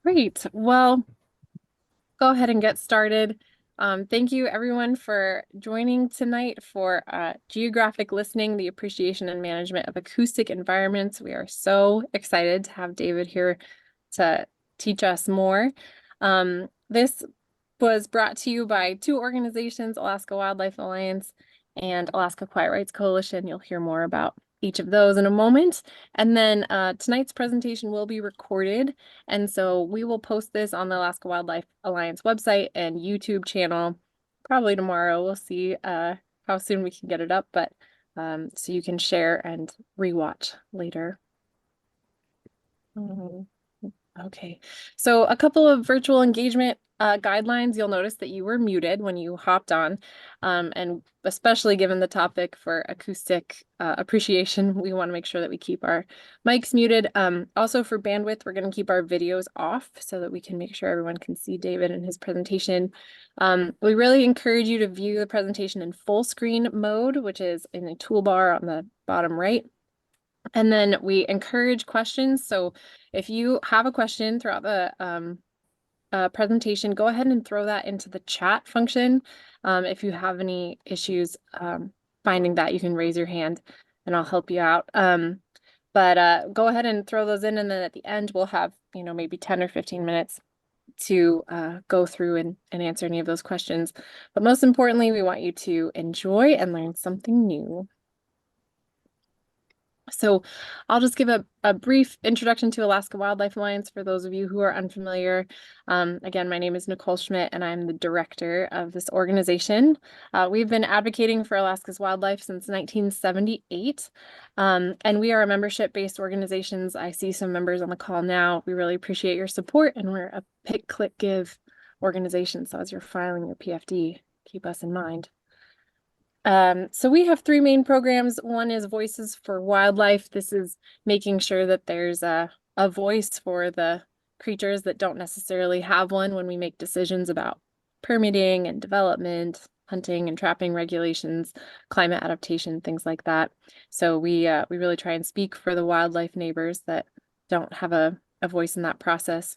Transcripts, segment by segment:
Great. Well, go ahead and get started. Thank you everyone for joining tonight for Geographic Listening, the Appreciation and Management of Acoustic Environments. We are so excited to have Davyd here to teach us more. This was brought to you by two organizations, Alaska Wildlife Alliance and Alaska Quiet Rights Coalition. You'll hear more about each of those in a moment. And then tonight's presentation will be recorded. And so we will post this on the Alaska Wildlife Alliance website and YouTube channel probably tomorrow. We'll see how soon we can get it up, but so you can share and rewatch later. Okay, so a couple of virtual engagement guidelines. You'll notice that you were muted when you hopped on, and especially given the topic for acoustic appreciation, we want to make sure that we keep our mics muted. Also for bandwidth, we're going to keep our videos off so that we can make sure everyone can see Davyd and his presentation. We really encourage you to view the presentation in full screen mode, which is in the toolbar on the bottom right. And then we encourage questions. So if you have a question throughout the presentation, go ahead and throw that into the chat function. If you have any issues finding that, you can raise your hand and I'll help you out. But go ahead and throw those in, and then at the end we'll have, maybe 10 or 15 minutes to go through and answer any of those questions. But most importantly, we want you to enjoy and learn something new. So I'll just give a brief introduction to Alaska Wildlife Alliance for those of you who are unfamiliar. Again, my name is Nicole Schmidt and I'm the director of this organization. We've been advocating for Alaska's wildlife since 1978, and we are a membership-based organization. I see some members on the call now. We really appreciate your support, and we're a pick, click, give organization. So as you're filing your PFD, keep us in mind. So we have three main programs. One is Voices for Wildlife. This is making sure that there's a voice for the creatures that don't necessarily have one when we make decisions about permitting and development, hunting and trapping regulations, climate adaptation, things like that. So we really try and speak for the wildlife neighbors that don't have a voice in that process.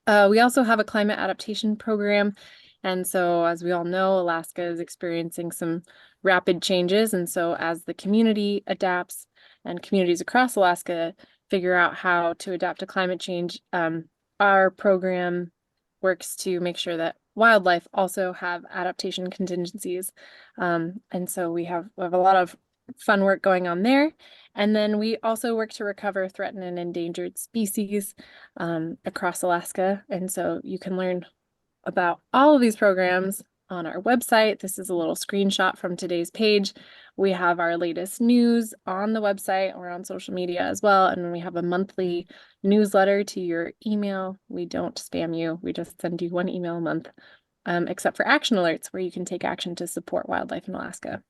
We also have a climate adaptation program. And so, as we all know, Alaska is experiencing some rapid changes. And so as the community adapts and communities across Alaska figure out how to adapt to climate change, our program works to make sure that wildlife also have adaptation contingencies. And so we have a lot of fun work going on there. And then we also work to recover threatened and endangered species across Alaska. And so you can learn about all of these programs on our website. This is a little screenshot from today's page. We have our latest news on the website or on social media as well. And we have a monthly newsletter to your email. We don't spam you. We just send you one email a month, except for action alerts where you can take action to support wildlife in Alaska.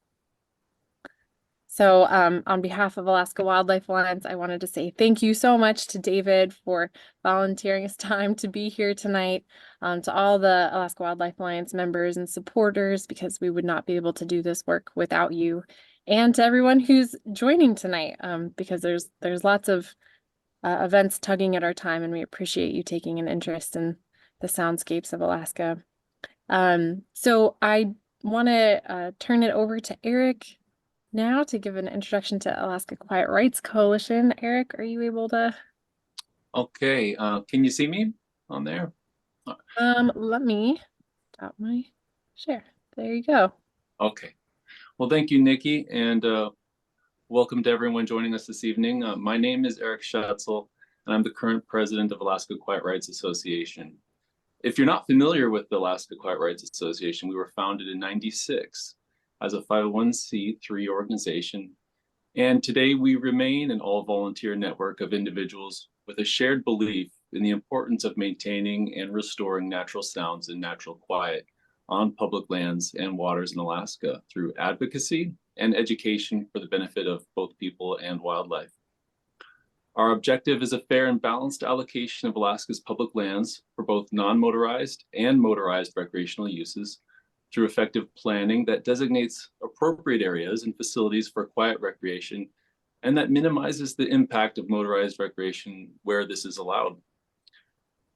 So on behalf of Alaska Wildlife Alliance, I wanted to say thank you so much to Davyd for volunteering his time to be here tonight, to all the Alaska Wildlife Alliance members and supporters, because we would not be able to do this work without you, and to everyone who's joining tonight, because there's lots of events tugging at our time, and we appreciate you taking an interest in the soundscapes of Alaska. So I want to turn it over to Eric now to give an introduction to Alaska Quiet Rights Coalition. Eric, are you able to? Okay, can you see me on there? Let me stop my share. There you go. Okay. Well, thank you, Nikki, and welcome to everyone joining us this evening. My name is Eric Schatzel, and I'm the current president of Alaska Quiet Rights Association. If you're not familiar with the Alaska Quiet Rights Association, we were founded in '96 as a 501c3 organization. And today we remain an all-volunteer network of individuals with a shared belief in the importance of maintaining and restoring natural sounds and natural quiet on public lands and waters in Alaska through advocacy and education for the benefit of both people and wildlife. Our objective is a fair and balanced allocation of Alaska's public lands for both non-motorized and motorized recreational uses through effective planning that designates appropriate areas and facilities for quiet recreation and that minimizes the impact of motorized recreation where this is allowed.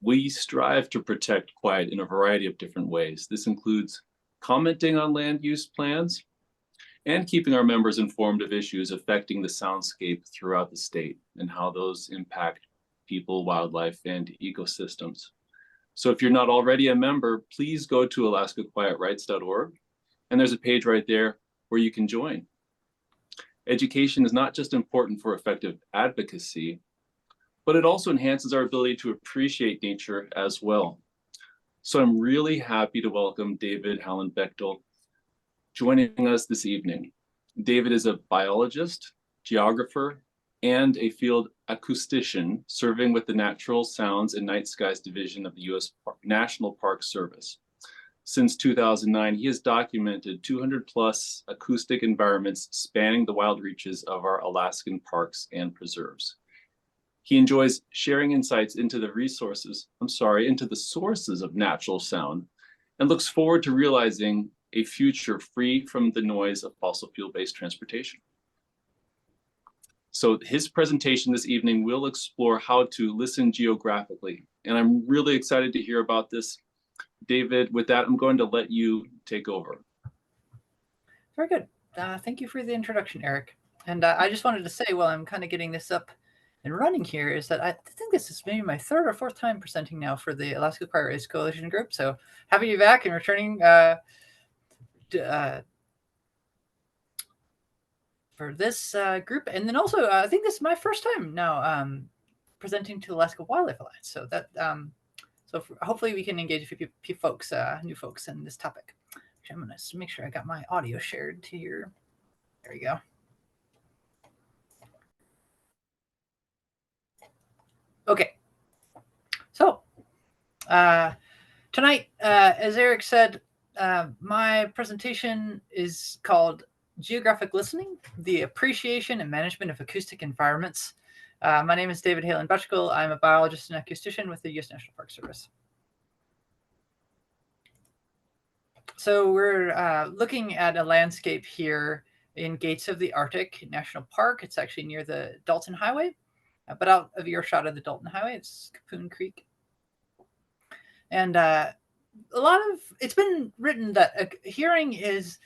We strive to protect quiet in a variety of different ways. This includes commenting on land use plans and keeping our members informed of issues affecting the soundscape throughout the state and how those impact people, wildlife, and ecosystems. So if you're not already a member, please go to alaskaquietrights.org, and there's a page right there where you can join. Education is not just important for effective advocacy, but it also enhances our ability to appreciate nature as well. So I'm really happy to welcome Davyd Halyn Betchkal joining us this evening. Davyd is a biologist, geographer, and a field acoustician serving with the Natural Sounds and Night Skies Division of the U.S. National Park Service. Since 2009, he has documented 200 plus acoustic environments spanning the wild reaches of our Alaskan parks and preserves. He enjoys sharing insights into the sources of natural sound, and looks forward to realizing a future free from the noise of fossil fuel-based transportation. So his presentation this evening will explore how to listen geographically, and I'm really excited to hear about this. Davyd, with that, I'm going to let you take over. Very good. Thank you for the introduction, Eric. And I just wanted to say, while I'm kind of getting this up and running here, is that I think this is maybe my third or fourth time presenting now for the Alaska Quiet Rights Coalition group. So happy to be back and returning for this group. And then also, I think this is my first time now presenting to Alaska Wildlife Alliance. So that hopefully we can engage a few folks, new folks in this topic. Actually, I'm going to make sure I got my audio shared to here. There we go. Okay. So tonight, as Eric said, my presentation is called Geographic Listening, the Appreciation and Management of Acoustic Environments. My name is Davyd Halyn Betchkal. I'm a biologist and acoustician with the U.S. National Park Service. So we're looking at a landscape here in Gates of the Arctic National Park. It's actually near the Dalton Highway, but out of earshot of the Dalton Highway, it's Capoon Creek. And it's been written that hearing is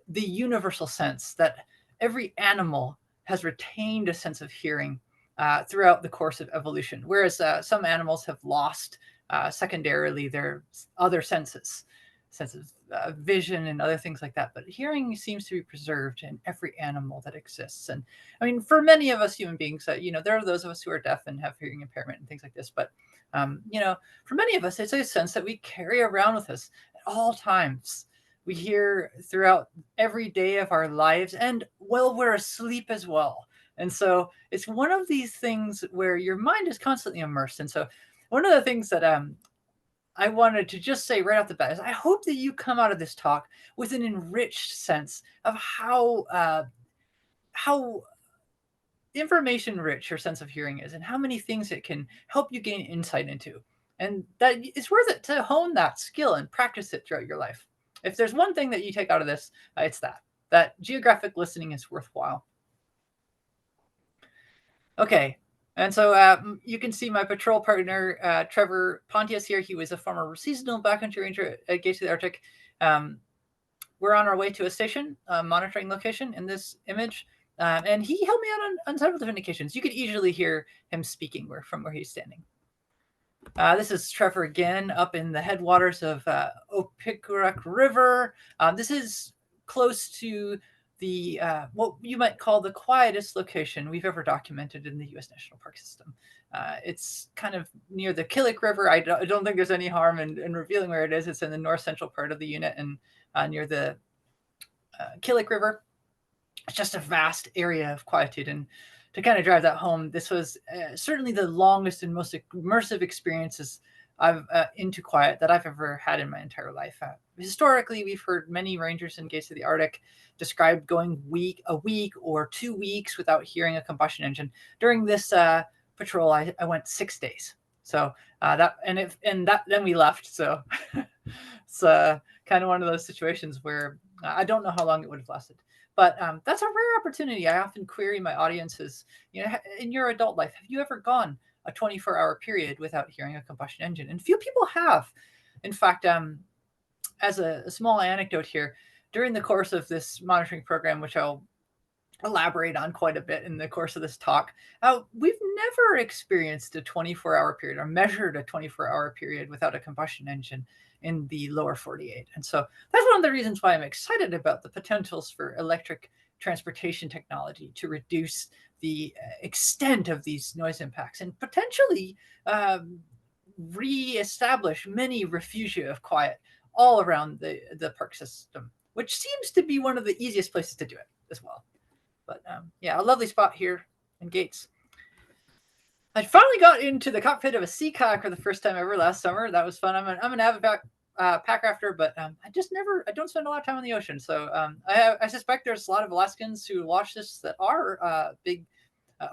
the universal sense, that every animal has retained a sense of hearing throughout the course of evolution, whereas some animals have lost secondarily their other senses of vision and other things like that. But hearing seems to be preserved in every animal that exists. And I mean, for many of us human beings, there are those of us who are deaf and have hearing impairment and things like this. But for many of us, it's a sense that we carry around with us at all times. We hear throughout every day of our lives, and while we're asleep as well. And so it's one of these things where your mind is constantly immersed. And so one of the things that I wanted to just say right off the bat is I hope that you come out of this talk with an enriched sense of how information rich your sense of hearing is, and how many things it can help you gain insight into. And that it's worth it to hone that skill and practice it throughout your life. If there's one thing that you take out of this, it's that geographic listening is worthwhile. Okay. And so you can see my patrol partner, Trevor Pontius here. He was a former seasonal backcountry ranger at Gates of the Arctic. We're on our way to a station monitoring location in this image. And he helped me out on several different occasions. You could easily hear him speaking from where he's standing. This is Trevor again up in the headwaters of Opikurak River. This is close to the what you might call the quietest location we've ever documented in the U.S. National Park System. It's kind of near the Killick River. I don't think there's any harm in revealing where it is. It's in the north central part of the unit and near the Killick River. It's just a vast area of quietude. And to kind of drive that home, this was certainly the longest and most immersive experiences into quiet that I've ever had in my entire life. Historically, we've heard many rangers in Gates of the Arctic describe going a week or 2 weeks without hearing a combustion engine. During this patrol, I went 6 days. So then we left. So it's kind of one of those situations where I don't know how long it would have lasted. But that's a rare opportunity. I often query my audiences, in your adult life, have you ever gone a 24-hour period without hearing a combustion engine. And few people have. In fact, as a small anecdote here, during the course of this monitoring program, which I'll elaborate on quite a bit in the course of this talk, we've never experienced a 24-hour period or measured a 24-hour period without a combustion engine in the lower 48. And so that's one of the reasons why I'm excited about the potentials for electric transportation technology to reduce the extent of these noise impacts and potentially re-establish many refugia of quiet all around the park system, which seems to be one of the easiest places to do it as well. But yeah, a lovely spot here in Gates. I finally got into the cockpit of a sea kayak for the first time ever last summer. That was fun. I'm an avid pack rafter, but I don't spend a lot of time on the ocean. So I suspect there's a lot of Alaskans who watch this that are big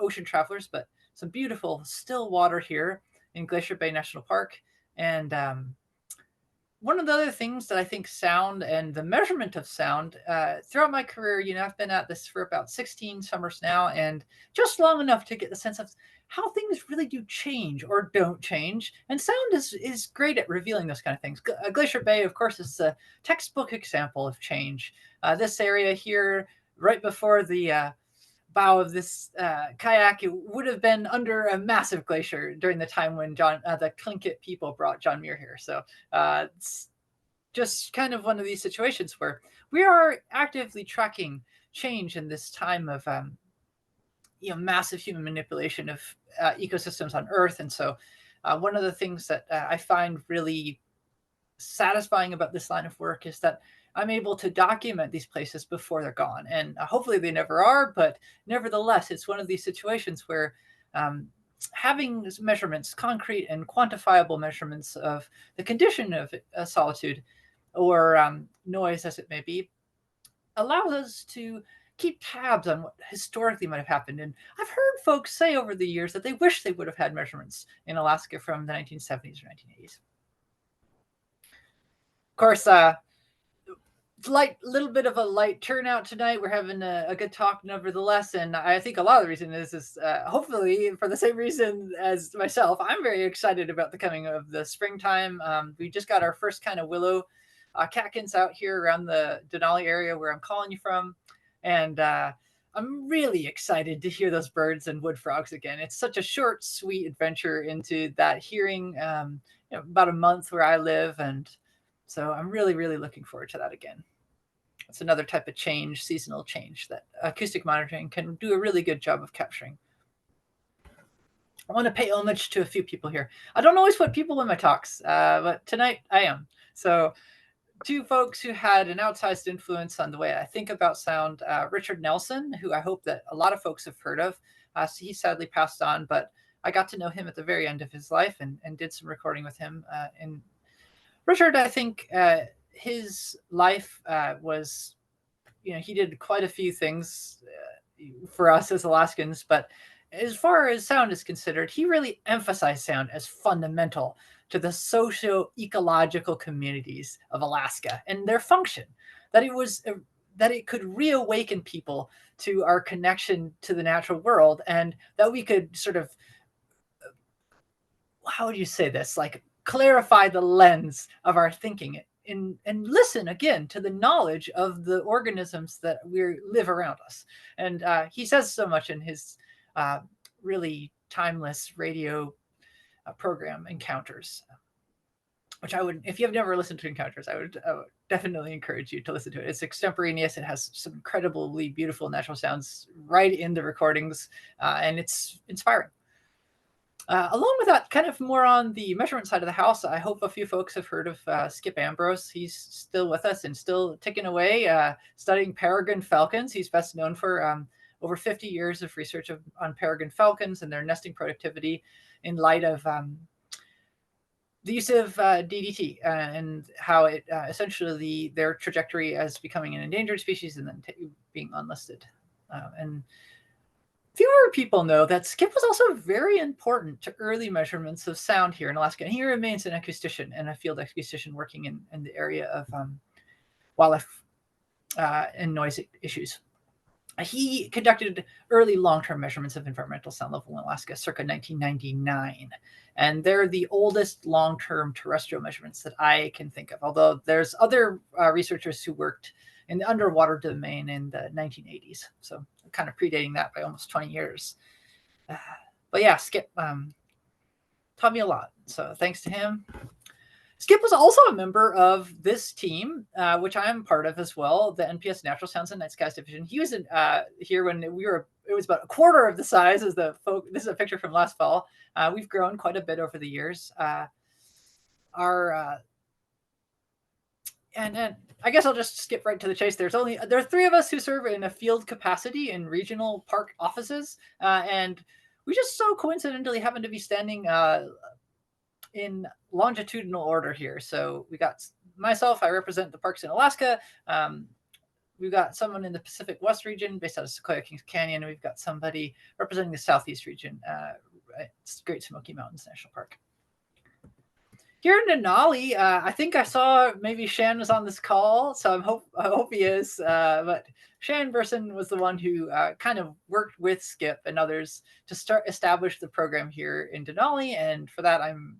ocean travelers, but some beautiful still water here in Glacier Bay National Park. And one of the other things that I think sound and the measurement of sound throughout my career, I've been at this for about 16 summers now, and just long enough to get the sense of how things really do change or don't change. And sound is great at revealing those kind of things. Glacier Bay, of course, is a textbook example of change. This area here, right before the bow of this kayak, it would have been under a massive glacier during the time when the Tlingit people brought John Muir here. So it's just kind of one of these situations where we are actively tracking change in this time of massive human manipulation of ecosystems on Earth. And so one of the things that I find really satisfying about this line of work is that I'm able to document these places before they're gone. And hopefully they never are, but nevertheless, it's one of these situations where having measurements, concrete and quantifiable measurements of the condition of solitude or noise, as it may be, allows us to keep tabs on what historically might have happened. And I've heard folks say over the years that they wish they would have had measurements in Alaska from the 1970s or 1980s. Of course, little bit of a light turnout tonight. We're having a good talk nevertheless, and I think a lot of the reason is hopefully for the same reason as myself. I'm very excited about the coming of the springtime. We just got our first kind of willow catkins out here around the Denali area where I'm calling you from, and I'm really excited to hear those birds and wood frogs again. It's such a short, sweet adventure into that hearing. About a month where I live, and so I'm really, really looking forward to that again. It's another type of change, seasonal change, that acoustic monitoring can do a really good job of capturing. I want to pay homage to a few people here. I don't always put people in my talks, but tonight I am. So two folks who had an outsized influence on the way I think about sound, Richard Nelson, who I hope that a lot of folks have heard of. He sadly passed on, but I got to know him at the very end of his life and did some recording with him. And Richard, I think his life was, he did quite a few things for us as Alaskans, but as far as sound is considered, he really emphasized sound as fundamental to the socio-ecological communities of Alaska and their function, that it could reawaken people to our connection to the natural world, and that we could sort of, how would you say this, like clarify the lens of our thinking and listen again to the knowledge of the organisms that we live around us. And he says so much in his really timeless radio program Encounters, which I would, if you have never listened to Encounters, I would definitely encourage you to listen to it. It's extemporaneous. It has some incredibly beautiful natural sounds right in the recordings, and it's inspiring. Along with that, kind of more on the measurement side of the house, I hope a few folks have heard of Skip Ambrose. He's still with us and still ticking away, studying peregrine falcons. He's best known for over 50 years of research on peregrine falcons and their nesting productivity in light of the use of DDT and how it essentially their trajectory as becoming an endangered species and then being unlisted. And fewer people know that Skip was also very important to early measurements of sound here in Alaska. And he remains an acoustician and a field acoustician working in the area of wildlife and noise issues. he conducted early long-term measurements of environmental sound level in Alaska circa 1999. And they're the oldest long-term terrestrial measurements that I can think of, although there's other researchers who worked in the underwater domain in the 1980s. So kind of predating that by almost 20 years. But yeah, Skip taught me a lot. So thanks to him. Skip was also a member of this team, which I'm part of as well, the NPS Natural Sounds and Night Skies Division. He was here when it was about a quarter of the size as the folk. This is a picture from last fall. We've grown quite a bit over the years. And I guess I'll just skip right to the chase. There are 3 of us who serve in a field capacity in regional park offices, and we just so coincidentally happen to be standing in longitudinal order here. So we got myself, I represent the parks in Alaska. We've got someone in the Pacific West region based out of Sequoia Kings Canyon. We've got somebody representing the Southeast region, Great Smoky Mountains National Park. Here in Denali, I think I saw maybe Shan was on this call, so I hope he is. But Shan Burson was the one who kind of worked with Skip and others to establish the program here in Denali, and for that I'm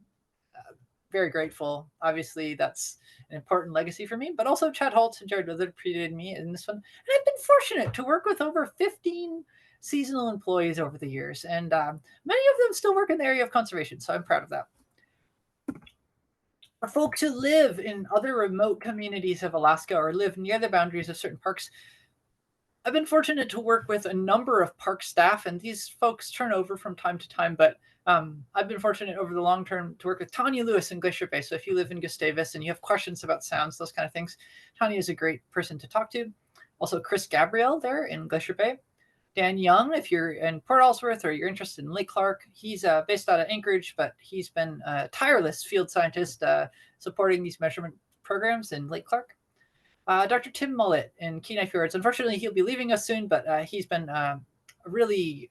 very grateful. Obviously, that's an important legacy for me, but also Chad Holt and Jared Willard predated me in this one. And I've been fortunate to work with over 15 seasonal employees over the years, and many of them still work in the area of conservation, so I'm proud of that. For folks who live in other remote communities of Alaska or live near the boundaries of certain parks, I've been fortunate to work with a number of park staff, and these folks turn over from time to time, but I've been fortunate over the long term to work with Tanya Lewis in Glacier Bay. So if you live in Gustavus and you have questions about sounds, those kind of things, Tanya is a great person to talk to. Also, Chris Gabriel there in Glacier Bay. Dan Young, if you're in Port Ellsworth or you're interested in Lake Clark, he's based out of Anchorage, but he's been a tireless field scientist supporting these measurement programs in Lake Clark. Dr. Tim Mullett in Kenai Fjords. Unfortunately, he'll be leaving us soon, but he's been a really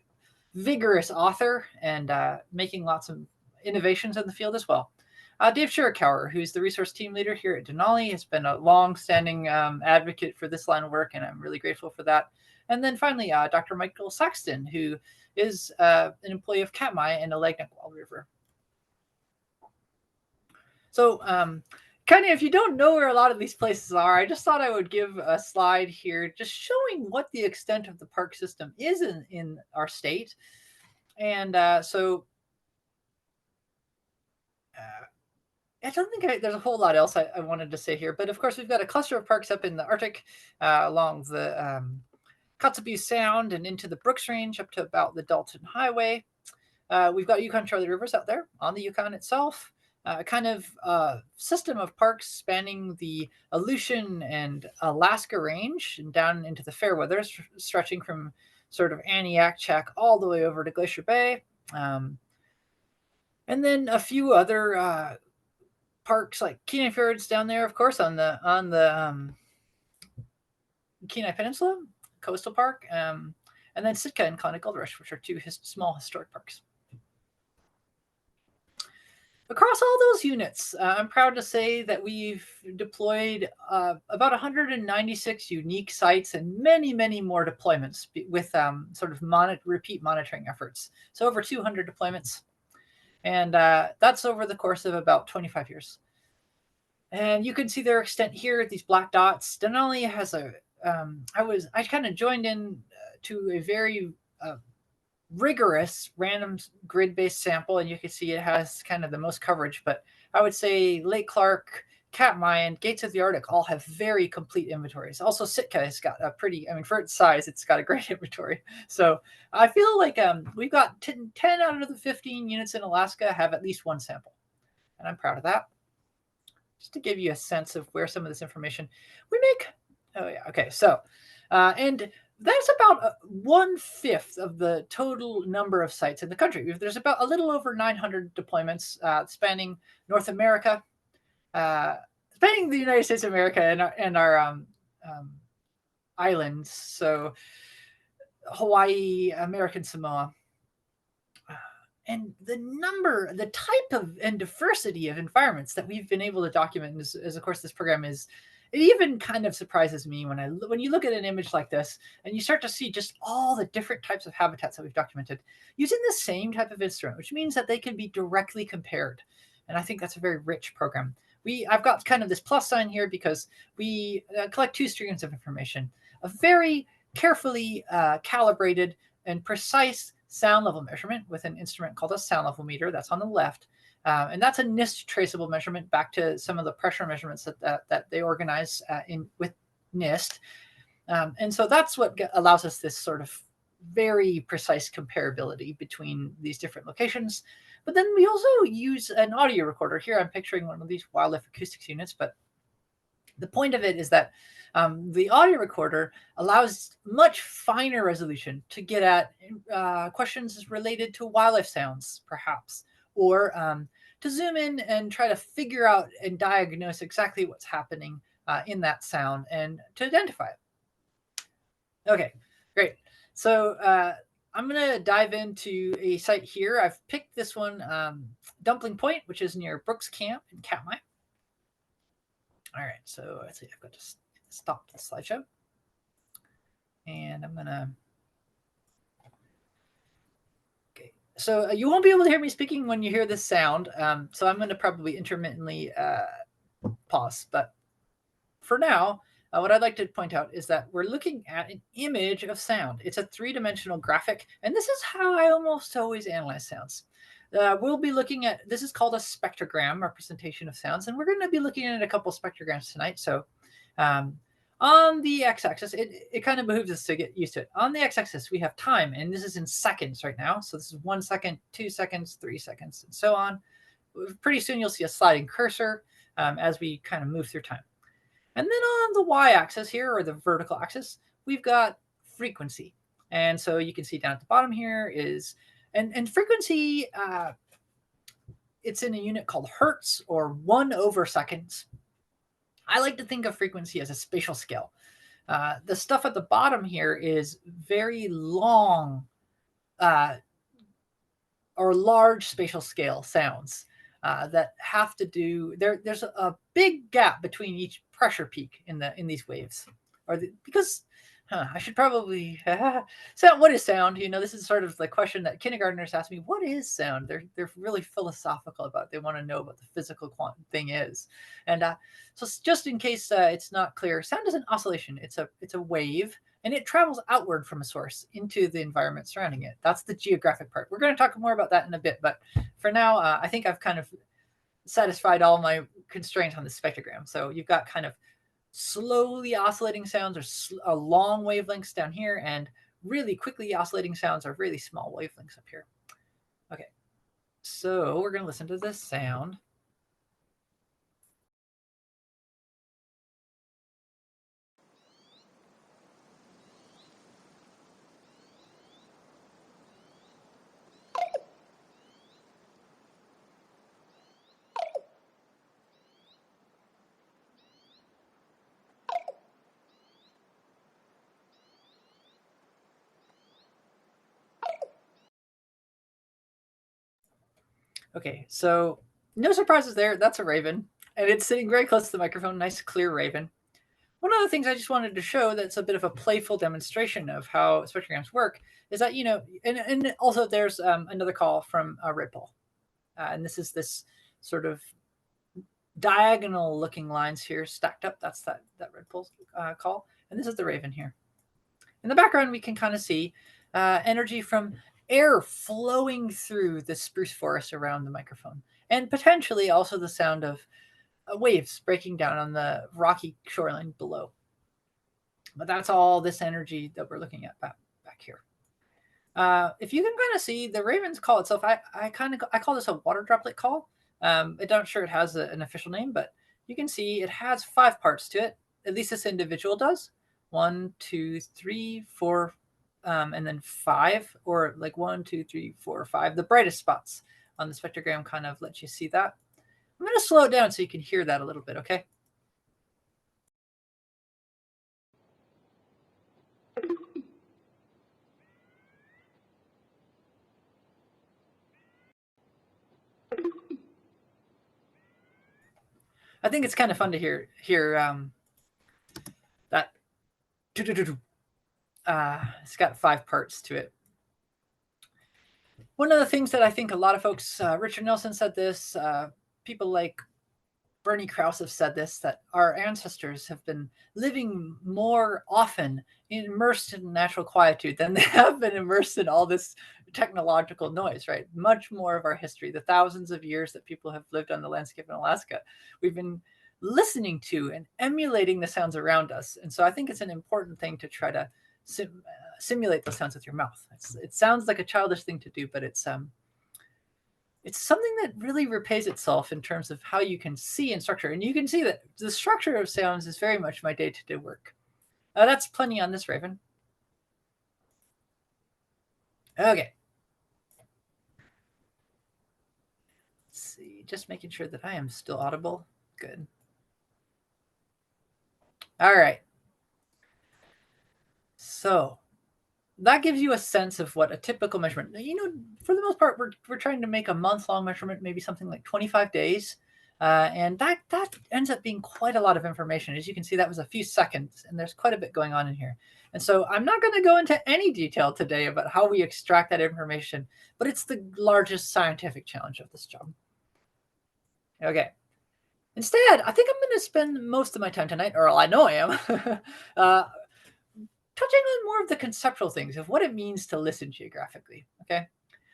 vigorous author and making lots of innovations in the field as well. Dave Shirakawa, who's the resource team leader here at Denali, has been a long-standing advocate for this line of work, and I'm really grateful for that. And then finally, Dr. Michael Saxton, who is an employee of Katmai and the Lagnakwal River. So kind of, if you don't know where a lot of these places are, I just thought I would give a slide here just showing what the extent of the park system is in our state. And so I don't think there's a whole lot else I wanted to say here. But of course, we've got a cluster of parks up in the Arctic along the Kotzebue Sound and into the Brooks Range up to about the Dalton Highway. We've got Yukon-Charlie Rivers out there on the Yukon itself. Kind of system of parks spanning the Aleutian and Alaska range and down into the Fairweather, stretching from sort of Aniakchak all the way over to Glacier Bay. And then a few other parks like Kenai Fjords down there, of course, on the Kenai Peninsula, Coastal Park, and then Sitka and Klondike Gold Rush, which are 2 small historic parks. Across all those units, I'm proud to say that we've deployed about 196 unique sites and many, many more deployments with sort of repeat monitoring efforts. So over 200 deployments. And that's over the course of about 25 years. And you can see their extent here, these black dots. Denali has I kind of joined in to a very rigorous random grid-based sample, and you can see it has kind of the most coverage, but I would say Lake Clark, Katmai, and Gates of the Arctic all have very complete inventories. Also, Sitka has got a pretty, for its size, it's got a great inventory. So I feel like we've got 10 out of the 15 units in Alaska have at least one sample, and I'm proud of that. Just to give you a sense of where some of this information we make. Oh yeah, okay. So, and that's about 1/5 of the total number of sites in the country. There's about a little over 900 deployments spanning North America, spanning the United States of America and our islands. So Hawaii, American Samoa. And the type of and diversity of environments that we've been able to document, as of course this program is it even kind of surprises me when you look at an image like this and you start to see just all the different types of habitats that we've documented using the same type of instrument, which means that they can be directly compared. And I think that's a very rich program. I've got kind of this plus sign here because we collect two streams of information: a very carefully calibrated and precise sound level measurement with an instrument called a sound level meter that's on the left. And that's a NIST traceable measurement back to some of the pressure measurements that they organize with NIST. And so that's what allows us this sort of very precise comparability between these different locations. But then we also use an audio recorder. Here I'm picturing one of these wildlife acoustics units, but the point of it is that the audio recorder allows much finer resolution to get at questions related to wildlife sounds, perhaps, or to zoom in and try to figure out and diagnose exactly what's happening in that sound and to identify it. Okay, great. So I'm going to dive into a site here. I've picked this one, Dumpling Point, which is near Brooks Camp in Katmai. All right, so let's see, I've got to stop the slideshow. And I'm going to... Okay, so you won't be able to hear me speaking when you hear this sound. So I'm going to probably intermittently pause. But for now, what I'd like to point out is that we're looking at an image of sound. It's a three-dimensional graphic, and this is how I almost always analyze sounds. We'll be looking at, this is called a spectrogram representation of sounds, and we're going to be looking at a couple spectrograms tonight. So on the x-axis, it kind of behooves us to get used to it. On the x-axis, we have time, and this is in seconds right now. So this is 1 second, 2 seconds, 3 seconds, and so on. Pretty soon you'll see a sliding cursor as we kind of move through time. And then on the y-axis here, or the vertical axis, we've got frequency. And so you can see down at the bottom here is, and frequency, it's in a unit called hertz, or 1/seconds. I like to think of frequency as a spatial scale. The stuff at the bottom here is very long or large spatial scale sounds that have to do, there's a big gap between each pressure peak in these waves, because I should probably sound. What is sound? You know, this is sort of the question that kindergartners ask me. What is sound? They're really philosophical about it. They want to know what the physical thing is. And so just in case it's not clear, sound is an oscillation. It's a wave, and it travels outward from a source into the environment surrounding it. That's the geographic part. We're going to talk more about that in a bit, but for now, I think I've kind of satisfied all my constraints on the spectrogram. So you've got kind of slowly oscillating sounds or long wavelengths down here, and really quickly oscillating sounds are really small wavelengths up here. Okay, so we're going to listen to this sound. Okay, so no surprises there. That's a raven, and it's sitting very close to the microphone. Nice, clear raven. One of the things I just wanted to show that's a bit of a playful demonstration of how spectrograms work is that, you know, and also there's another call from Red Bull. And this is this sort of diagonal looking lines here stacked up. That's that Red Bull call. And this is the raven here. In the background, we can kind of see energy from air flowing through the spruce forest around the microphone, and potentially also the sound of waves breaking down on the rocky shoreline below. But that's all this energy that we're looking at back here. If you can kind of see the raven's call itself, I call this a water droplet call. I'm not sure it has an official name, but you can see it has 5 parts to it. At least this individual does. 1, 2, 3, 4, and then 5, or like 1, 2, 3, 4, 5. The brightest spots on the spectrogram kind of let you see that. I'm going to slow it down so you can hear that a little bit, okay? I think it's kind of fun to hear It's got 5 parts to it. One of the things that I think a lot of folks, Richard Nelson said this, people like Bernie Krause have said this, that our ancestors have been living more often immersed in natural quietude than they have been immersed in all this technological noise, right? Much more of our history, the thousands of years that people have lived on the landscape in Alaska, we've been listening to and emulating the sounds around us. And so I think it's an important thing to try to simulate those sounds with your mouth. It sounds like a childish thing to do, but it's something that really repays itself in terms of how you can see and structure. And you can see that the structure of sounds is very much my day-to-day work. That's plenty on this, Raven. Okay. Let's see, just making sure that I am still audible. Good. All right. So that gives you a sense of what a typical measurement, for the most part, we're trying to make a month-long measurement, maybe something like 25 days. And that ends up being quite a lot of information. As you can see, that was a few seconds, and there's quite a bit going on in here. And so I'm not going to go into any detail today about how we extract that information, but it's the largest scientific challenge of this job. Okay. Instead, I think I'm going to spend most of my time tonight, or I know I am, touching on more of the conceptual things of what it means to listen geographically. Okay.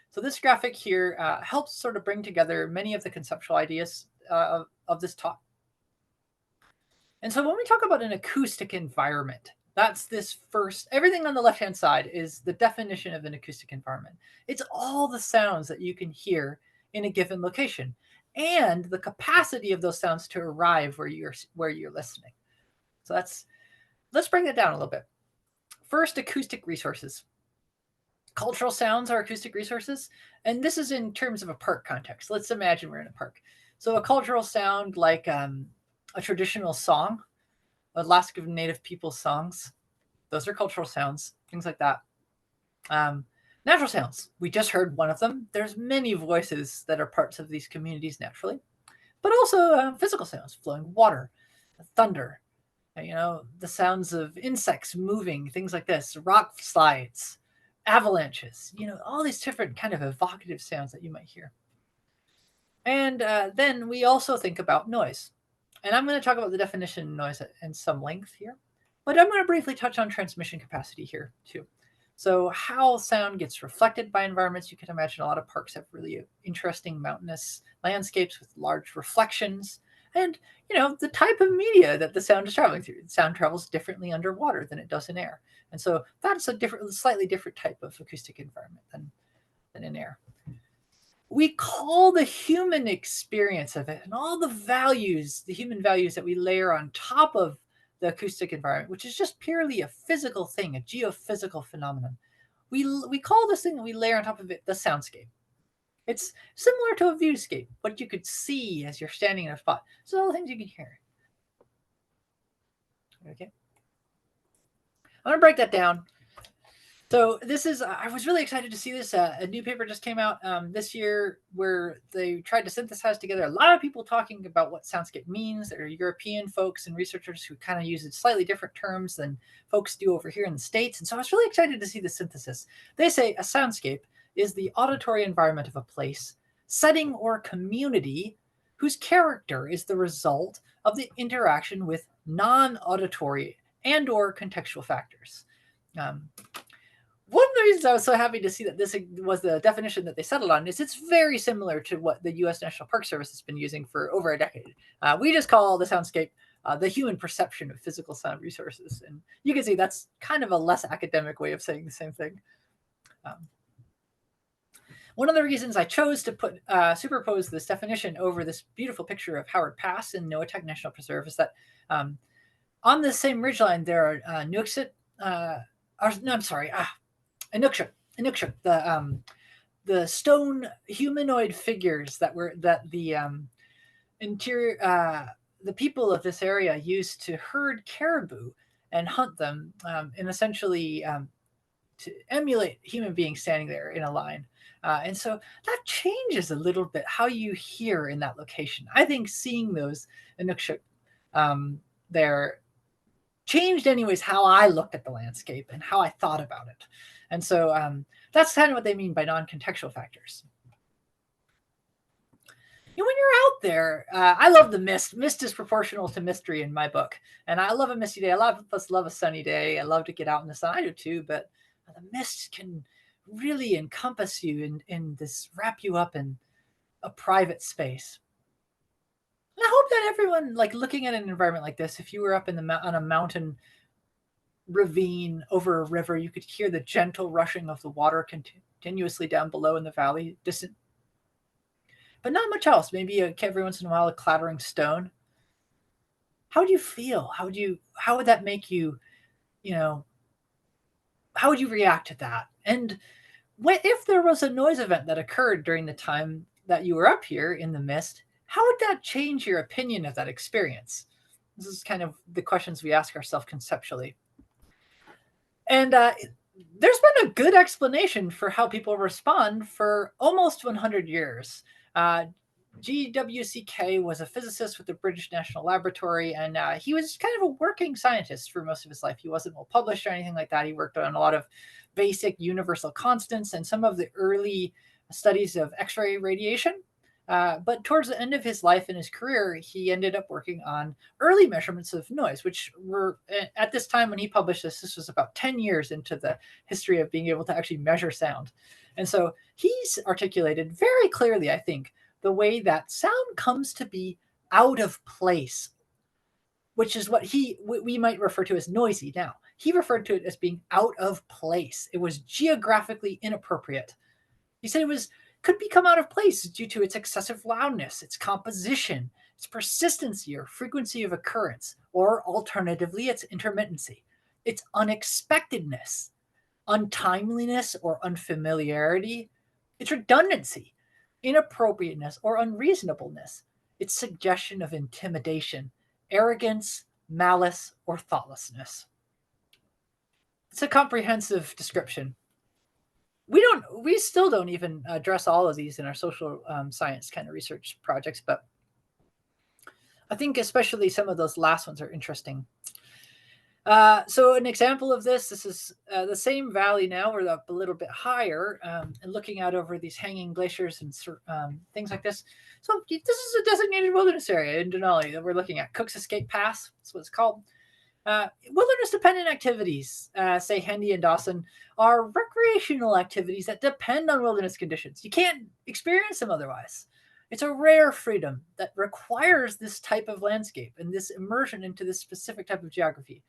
So this graphic here helps sort of bring together many of the conceptual ideas of this talk. And so when we talk about an acoustic environment, that's this first, everything on the left-hand side is the definition of an acoustic environment. It's all the sounds that you can hear in a given location and the capacity of those sounds to arrive where you're listening. So let's bring it down a little bit. First, acoustic resources. Cultural sounds are acoustic resources, and this is in terms of a park context. Let's imagine we're in a park. So a cultural sound like a traditional song, Alaska Native people songs, those are cultural sounds, things like that. Natural sounds, we just heard one of them. There's many voices that are parts of these communities naturally, but also physical sounds, flowing water, thunder, the sounds of insects moving, things like this, rock slides, avalanches, all these different kind of evocative sounds that you might hear. And then we also think about noise. And I'm going to talk about the definition of noise in some length here, but I'm going to briefly touch on transmission capacity here too. So how sound gets reflected by environments. You can imagine a lot of parks have really interesting mountainous landscapes with large reflections. And, the type of media that the sound is traveling through. Sound travels differently underwater than it does in air. And so that's a slightly different type of acoustic environment than in air. We call the human experience of it and all the values, the human values that we layer on top of the acoustic environment, which is just purely a physical thing, a geophysical phenomenon. We call this thing that we layer on top of it the soundscape. It's similar to a viewscape, what you could see as you're standing in a spot. So all the things you can hear. Okay. I'm going to break that down. So this is, I was really excited to see this. A new paper just came out this year where they tried to synthesize together a lot of people talking about what soundscape means. There are European folks and researchers who kind of use it slightly different terms than folks do over here in the States. And so I was really excited to see the synthesis. They say a soundscape is the auditory environment of a place, setting, or community whose character is the result of the interaction with non-auditory and or contextual factors. One of the reasons I was so happy to see that this was the definition that they settled on is it's very similar to what the U.S. National Park Service has been using for over a decade. We just call the soundscape the human perception of physical sound resources. And you can see that's kind of a less academic way of saying the same thing. One of the reasons I chose to superpose this definition over this beautiful picture of Howard Pass in Noatak National Preserve is that on the same ridgeline there are Inukshuk, the stone humanoid figures that the the people of this area used to herd caribou and hunt them, and essentially to emulate human beings standing there in a line. And so that changes a little bit how you hear in that location. I think seeing those Inukshuk there changed anyways how I looked at the landscape and how I thought about it. And so that's kind of what they mean by non-contextual factors. When you're out there, I love the mist. Mist is proportional to mystery in my book. And I love a misty day. A lot of us love a sunny day. I love to get out in the sun. I do too, but the mist can really encompass you in this, wrap you up in a private space. And I hope that everyone, like looking at an environment like this, if you were up in on a mountain ravine over a river, you could hear the gentle rushing of the water continuously down below in the valley, distant, but not much else. Maybe every once in a while a clattering stone. How would you feel? How would that make you, how would you react to that? And if there was a noise event that occurred during the time that you were up here in the mist, how would that change your opinion of that experience? This is kind of the questions we ask ourselves conceptually. And there's been a good explanation for how people respond for almost 100 years. GWCK was a physicist with the British National Laboratory, and he was kind of a working scientist for most of his life. He wasn't well published or anything like that. He worked on a lot of basic universal constants and some of the early studies of X-ray radiation. But towards the end of his life and his career, he ended up working on early measurements of noise, which were, at this time when he published this was about 10 years into the history of being able to actually measure sound. And so he's articulated very clearly, I think, the way that sound comes to be out of place, which is what we might refer to as noisy now. He referred to it as being out of place. It was geographically inappropriate. He said it could become out of place due to its excessive loudness, its composition, its persistency or frequency of occurrence, or alternatively, its intermittency, its unexpectedness, untimeliness or unfamiliarity, its redundancy, inappropriateness or unreasonableness, its suggestion of intimidation, arrogance, malice, or thoughtlessness. It's a comprehensive description. We still don't even address all of these in our social science kind of research projects, but I think especially some of those last ones are interesting. So an example of this is the same valley now. We're up a little bit higher and looking out over these hanging glaciers and things like this. So this is a designated wilderness area in Denali that we're looking at. Cook's Escape Pass, that's what it's called. Wilderness-dependent activities, say Hendy and Dawson, are recreational activities that depend on wilderness conditions. You can't experience them otherwise. It's a rare freedom that requires this type of landscape and this immersion into this specific type of geography,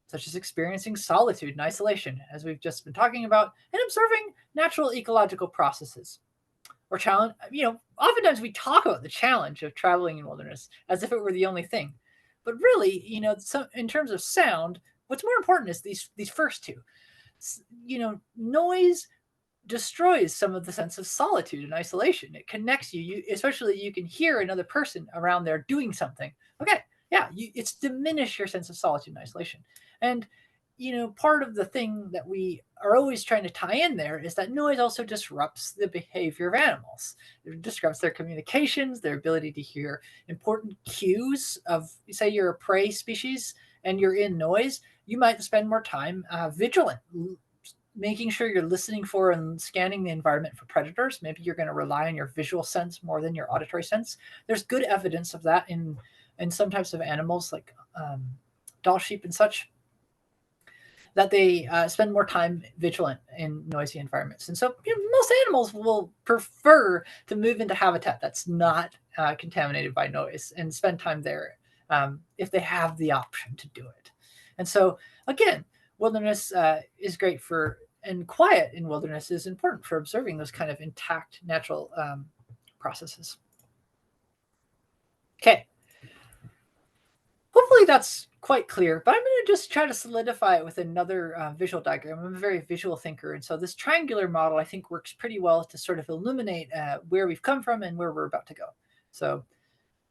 such as experiencing solitude and isolation, as we've just been talking about, and observing natural ecological processes. Or challenge, oftentimes we talk about the challenge of traveling in wilderness as if it were the only thing. But really, in terms of sound, what's more important is these first two. Noise destroys some of the sense of solitude and isolation. It connects you, especially you can hear another person around there doing something. Okay, yeah, it's diminished your sense of solitude and isolation. And part of the thing that we are always trying to tie in there is that noise also disrupts the behavior of animals. It disrupts their communications, their ability to hear important cues of, say you're a prey species and you're in noise, you might spend more time vigilant, making sure you're listening for and scanning the environment for predators. Maybe you're going to rely on your visual sense more than your auditory sense. There's good evidence of that in some types of animals like doll sheep and such, that they spend more time vigilant in noisy environments. And so most animals will prefer to move into habitat that's not contaminated by noise and spend time there if they have the option to do it. And so, again, wilderness is great and quiet in wilderness is important for observing those kind of intact natural processes. Okay. Hopefully that's quite clear, but I'm going to just try to solidify it with another visual diagram. I'm a very visual thinker, and so this triangular model I think works pretty well to sort of illuminate where we've come from and where we're about to go. So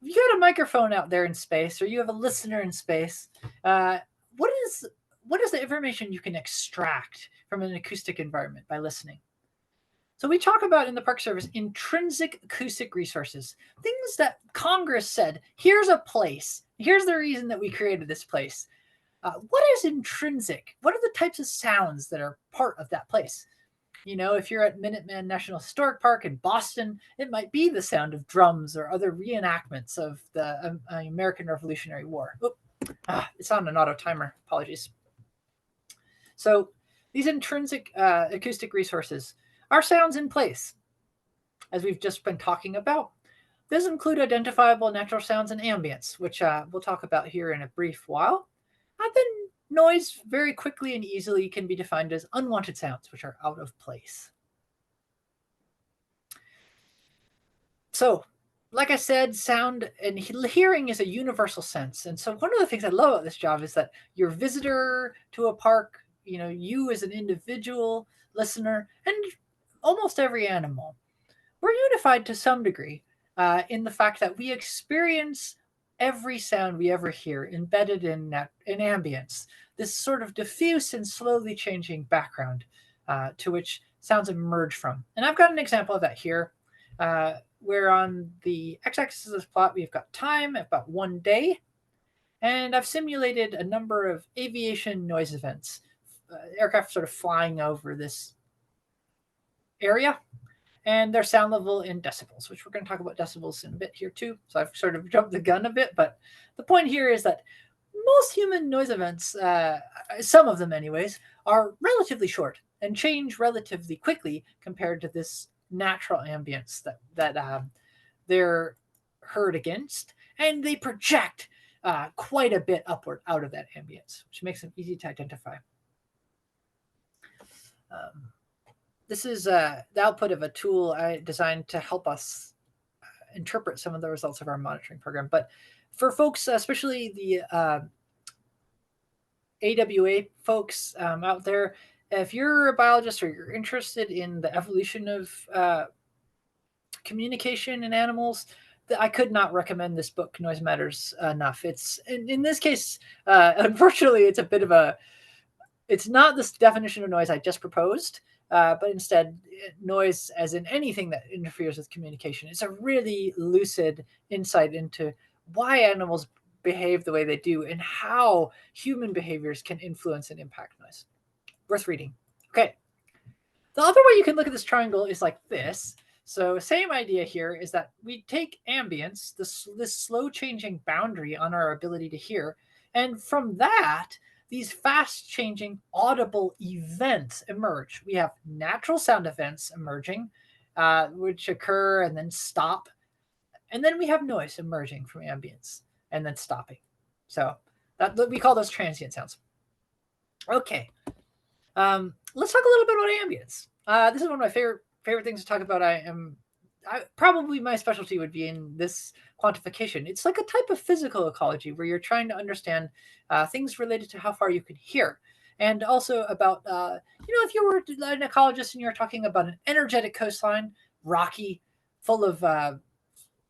if you got a microphone out there in space, or you have a listener in space, what is the information you can extract from an acoustic environment by listening? So we talk about in the Park Service intrinsic acoustic resources, things that Congress said, here's a place. Here's the reason that we created this place. What is intrinsic? What are the types of sounds that are part of that place? You know, if you're at Minuteman National Historic Park in Boston, it might be the sound of drums or other reenactments of the American Revolutionary War. It's on an auto timer. Apologies. So these intrinsic acoustic resources are sounds in place, as we've just been talking about. These include identifiable natural sounds and ambience, which we'll talk about here in a brief while. Then noise very quickly and easily can be defined as unwanted sounds, which are out of place. So, like I said, sound and hearing is a universal sense. And so one of the things I love about this job is that your visitor to a park, you know, you as an individual listener, and almost every animal, we're unified to some degree in the fact that we experience every sound we ever hear embedded in ambience, this sort of diffuse and slowly changing background to which sounds emerge from. And I've got an example of that here, where on the x-axis of this plot, we've got time, about 1 day, and I've simulated a number of aviation noise events, aircraft sort of flying over this area, and their sound level in decibels, which we're going to talk about decibels in a bit here too. So I've sort of jumped the gun a bit, but the point here is that most human noise events, some of them anyways, are relatively short and change relatively quickly compared to this natural ambience that they're heard against, and they project quite a bit upward out of that ambience, which makes them easy to identify. This is the output of a tool I designed to help us interpret some of the results of our monitoring program. But for folks, especially the AWA folks out there, if you're a biologist or you're interested in the evolution of communication in animals, I could not recommend this book, Noise Matters, enough. It's in this case, unfortunately, it's a bit of it's not this definition of noise I just proposed. But instead, noise, as in anything that interferes with communication, is a really lucid insight into why animals behave the way they do and how human behaviors can influence and impact noise. Worth reading. Okay. The other way you can look at this triangle is like this. So same idea here is that we take ambience, this slow changing boundary on our ability to hear, and from that, these fast changing audible events emerge. We have natural sound events emerging, which occur and then stop. And then we have noise emerging from ambience and then stopping. So we call those transient sounds. Okay. Let's talk a little bit about ambience. This is one of my favorite things to talk about. Probably my specialty would be in this quantification. It's like a type of physical ecology where you're trying to understand things related to how far you can hear, and also about if you were an ecologist and you're talking about an energetic coastline, rocky, full of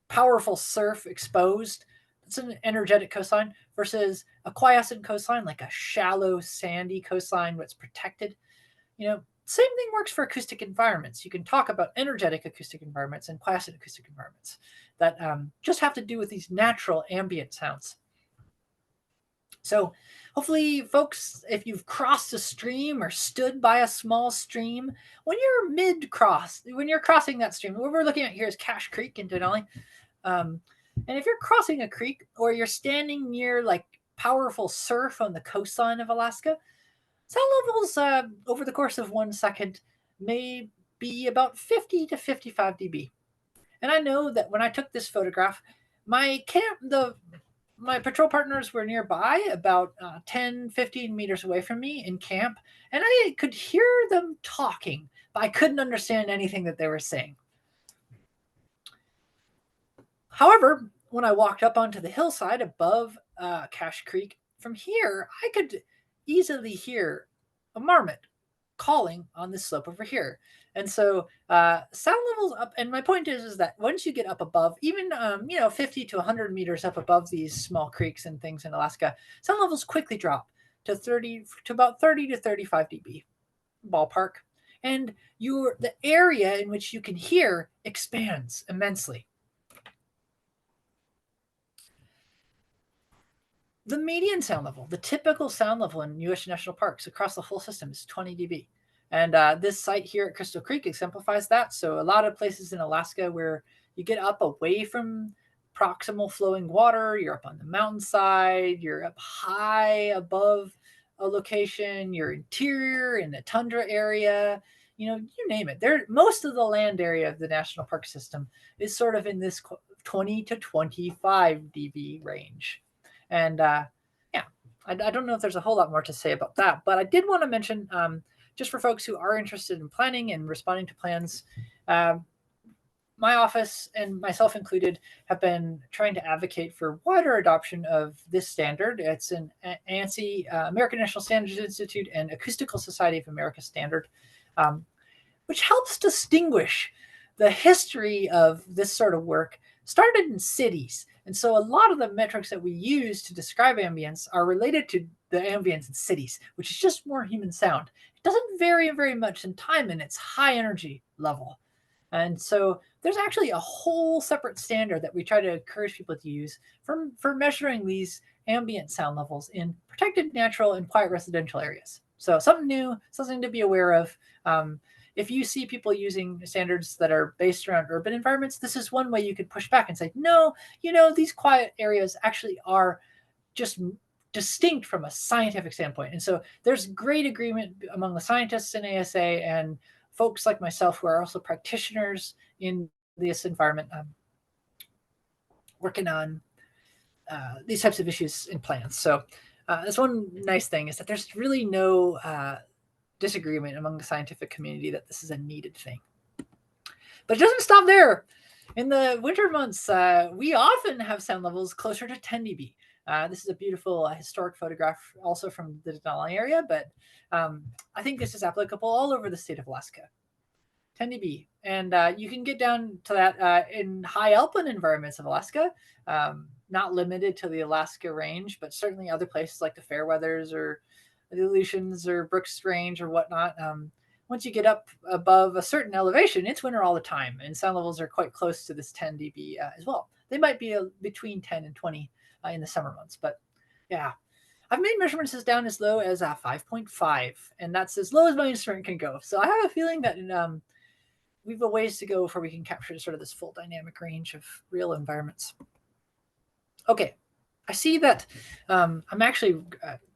powerful surf exposed. It's an energetic coastline versus a quiescent coastline, like a shallow, sandy coastline that's protected. Same thing works for acoustic environments. You can talk about energetic acoustic environments and quiescent acoustic environments that just have to do with these natural ambient sounds. So hopefully, folks, if you've crossed a stream or stood by a small stream, when you're crossing that stream, what we're looking at here is Cache Creek in Denali. And if you're crossing a creek or you're standing near like powerful surf on the coastline of Alaska, sound levels over the course of 1 second may be about 50 to 55 dB. And I know that when I took this photograph, my patrol partners were nearby, about 10, 15 meters away from me in camp, and I could hear them talking, but I couldn't understand anything that they were saying. However, when I walked up onto the hillside above Cache Creek, from here, I could easily hear a marmot calling on this slope over here. And so sound levels up, and my point is that once you get up above, even 50 to 100 meters up above these small creeks and things in Alaska, sound levels quickly drop to about 30 to 35 dB ballpark. And the area in which you can hear expands immensely. The median sound level, the typical sound level in U.S. national parks across the whole system is 20 dB. And this site here at Crystal Creek exemplifies that. So a lot of places in Alaska where you get up away from proximal flowing water, you're up on the mountainside, you're up high above a location, you're interior in the tundra area, you name it. Most of the land area of the national park system is sort of in this 20 to 25 dB range. And yeah, I don't know if there's a whole lot more to say about that, but I did want to mention, just for folks who are interested in planning and responding to plans, my office and myself included have been trying to advocate for wider adoption of this standard. It's an ANSI, American National Standards Institute, and Acoustical Society of America standard, which helps distinguish the history of this sort of work started in cities. And so a lot of the metrics that we use to describe ambience are related to the ambience in cities, which is just more human sound. It doesn't vary very much in time, and it's high energy level. And so there's actually a whole separate standard that we try to encourage people to use for measuring these ambient sound levels in protected, natural, and quiet residential areas. So something new, something to be aware of. If you see people using standards that are based around urban environments, this is one way you could push back and say, no, these quiet areas actually are just distinct from a scientific standpoint. And so there's great agreement among the scientists in ASA and folks like myself who are also practitioners in this environment, working on these types of issues in plans. So that's one nice thing, is that there's really no disagreement among the scientific community that this is a needed thing. But it doesn't stop there. In the winter months, we often have sound levels closer to 10 dB. This is a beautiful historic photograph also from the Denali area, but I think this is applicable all over the state of Alaska. 10 dB. And you can get down to that in high alpine environments of Alaska, not limited to the Alaska range, but certainly other places like the Fairweathers or the Aleutians or Brooks Range or whatnot. Once you get up above a certain elevation, it's winter all the time, and sound levels are quite close to this 10 dB as well. They might be between 10 and 20 in the summer months, but yeah. I've made measurements as down as low as 5.5, and that's as low as my instrument can go. So I have a feeling that we have a ways to go before we can capture sort of this full dynamic range of real environments. Okay, I see that I'm actually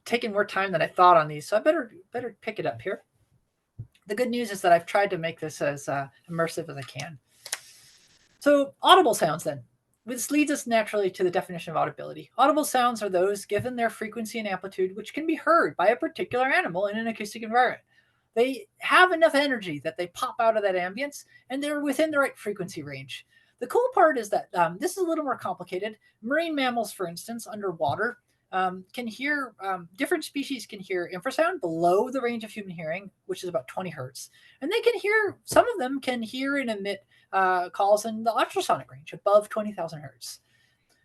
taking more time than I thought on these, so I better pick it up here. The good news is that I've tried to make this as immersive as I can. So audible sounds then. This leads us naturally to the definition of audibility. Audible sounds are those given their frequency and amplitude which can be heard by a particular animal in an acoustic environment. They have enough energy that they pop out of that ambience, and they're within the right frequency range. The cool part is that this is a little more complicated. Marine mammals, for instance, underwater, can hear, different species can hear infrasound below the range of human hearing, which is about 20 hertz. And they can hear, some of them can hear and emit calls in the ultrasonic range above 20,000 hertz.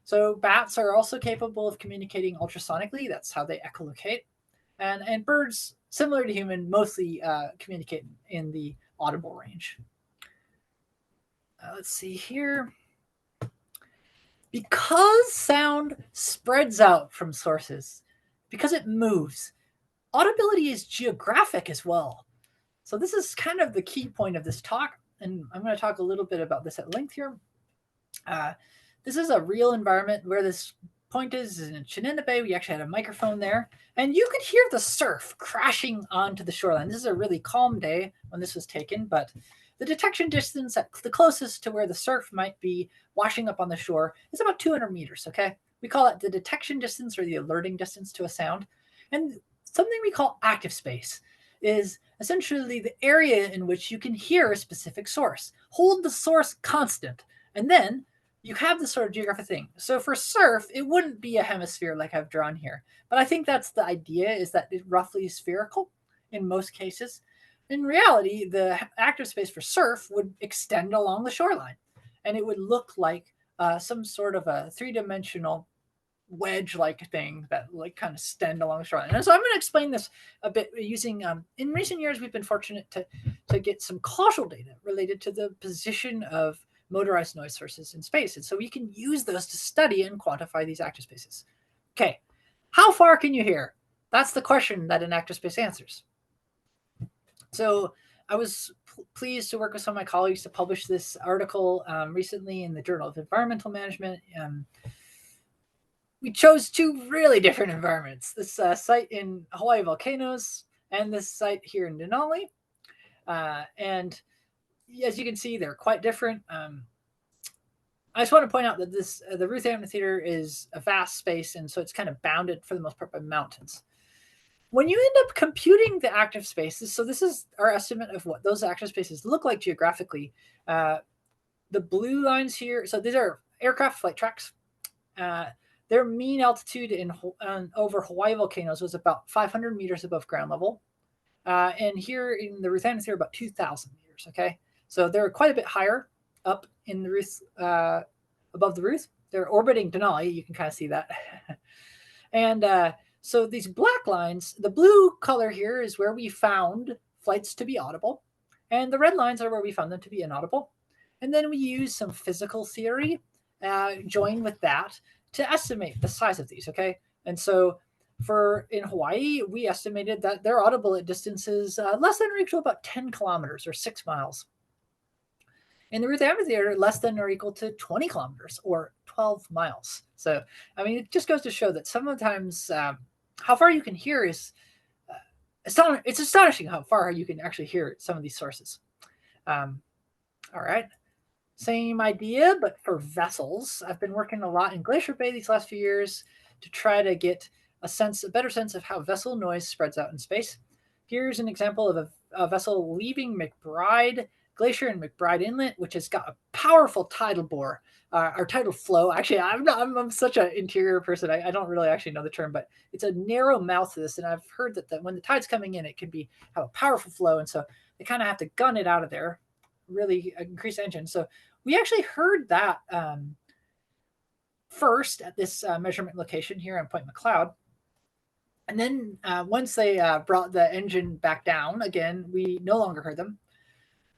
So bats are also capable of communicating ultrasonically. That's how they echolocate. And birds, similar to human, mostly communicate in the audible range. Let's see here. Because sound spreads out from sources, because it moves, audibility is geographic as well. So this is kind of the key point of this talk, and I'm going to talk a little bit about this at length here. This is a real environment where this point is in Shenandoah Bay. We actually had a microphone there, and you could hear the surf crashing onto the shoreline. This is a really calm day when this was taken, but the detection distance at the closest to where the surf might be washing up on the shore is about 200 meters, okay? We call it the detection distance or the alerting distance to a sound. And something we call active space is essentially the area in which you can hear a specific source. Hold the source constant, and then you have this sort of geographic thing. So for surf, it wouldn't be a hemisphere like I've drawn here, but I think that's the idea, is that it's roughly spherical in most cases. In reality, the active space for surf would extend along the shoreline, and it would look like some sort of a three-dimensional wedge-like thing that like kind of extend along the shoreline. And so I'm going to explain this a bit using, in recent years, we've been fortunate to get some causal data related to the position of motorized noise sources in space. And so we can use those to study and quantify these active spaces. Okay, How far can you hear? That's the question that an active space answers. So I was pleased to work with some of my colleagues to publish this article recently in the Journal of Environmental Management. We chose two really different environments, this site in Hawaii volcanoes and this site here in Denali. And as you can see, they're quite different. I just want to point out that the Ruth Amphitheater is a vast space, and so it's kind of bounded for the most part by mountains. When you end up computing the active spaces, so this is our estimate of what those active spaces look like geographically. The blue lines here, so these are aircraft flight tracks. Their mean altitude over Hawaii volcanoes was about 500 meters above ground level. And here in the Ruth Amphitheater, about 2,000 meters, okay? So they're quite a bit higher up in the Ruth, above the Ruth. They're orbiting Denali, you can kind of see that. And so these black lines, the blue color here is where we found flights to be audible, and the red lines are where we found them to be inaudible. And then we use some physical theory joined with that to estimate the size of these, okay? And so in Hawaii, we estimated that they're audible at distances less than or equal to about 10 kilometers or 6 miles. In the Ruth Amphitheater, less than or equal to 20 kilometers or 12 miles. So, I mean, it just goes to show that sometimes how far you can hear is it's astonishing how far you can actually hear some of these sources. All right. Same idea, but for vessels. I've been working a lot in Glacier Bay these last few years to try to get a better sense of how vessel noise spreads out in space. Here's an example of a vessel leaving McBride Glacier and McBride Inlet, which has got a powerful tidal bore, or tidal flow. Actually, I'm such an interior person. I don't really actually know the term, but it's a narrow mouth to this, and I've heard that when the tide's coming in, it can have a powerful flow, and so they kind of have to gun it out of there, really increase engine. So we actually heard that first at this measurement location here on Point McLeod. And then once they brought the engine back down again, we no longer heard them.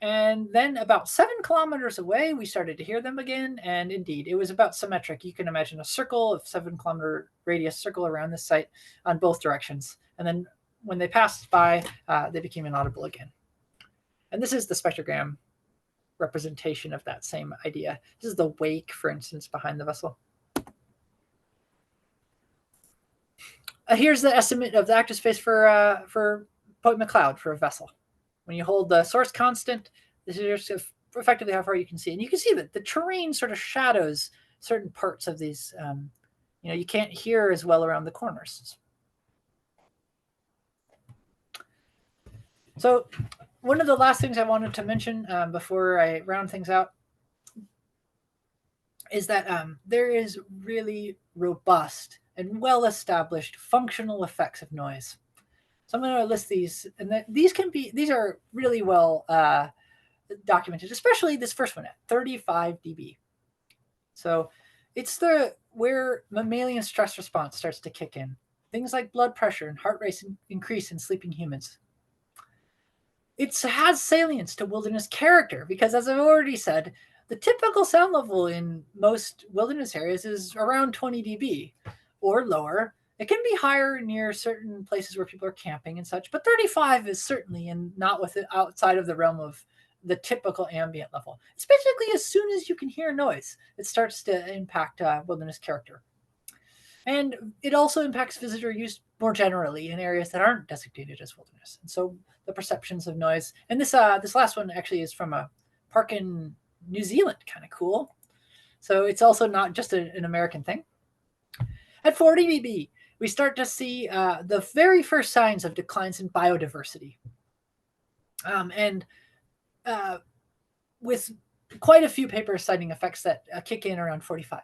And then about 7 kilometers away, we started to hear them again. And indeed, it was about symmetric. You can imagine a circle of 7-kilometer radius circle around this site on both directions. And then when they passed by, they became inaudible again. And this is the spectrogram representation of that same idea. This is the wake, for instance, behind the vessel. Here's the estimate of the active space for Point McLeod for a vessel. When you hold the source constant, this is just effectively how far you can see. And you can see that the terrain sort of shadows certain parts of these. You can't hear as well around the corners. So one of the last things I wanted to mention before I round things out is that there is really robust and well-established functional effects of noise. So I'm going to list these, and these are really well documented, especially this first one at 35 dB. So it's where mammalian stress response starts to kick in. Things like blood pressure and heart rate increase in sleeping humans. It has salience to wilderness character because, as I've already said, the typical sound level in most wilderness areas is around 20 dB or lower. It can be higher near certain places where people are camping and such, but 35 is certainly not outside of the realm of the typical ambient level. It's basically as soon as you can hear noise, it starts to impact wilderness character. And it also impacts visitor use more generally in areas that aren't designated as wilderness. And so the perceptions of noise, and this last one actually is from a park in New Zealand, kind of cool. So it's also not just an American thing. At 40 dB, we start to see the very first signs of declines in biodiversity. With quite a few papers citing effects that kick in around 45.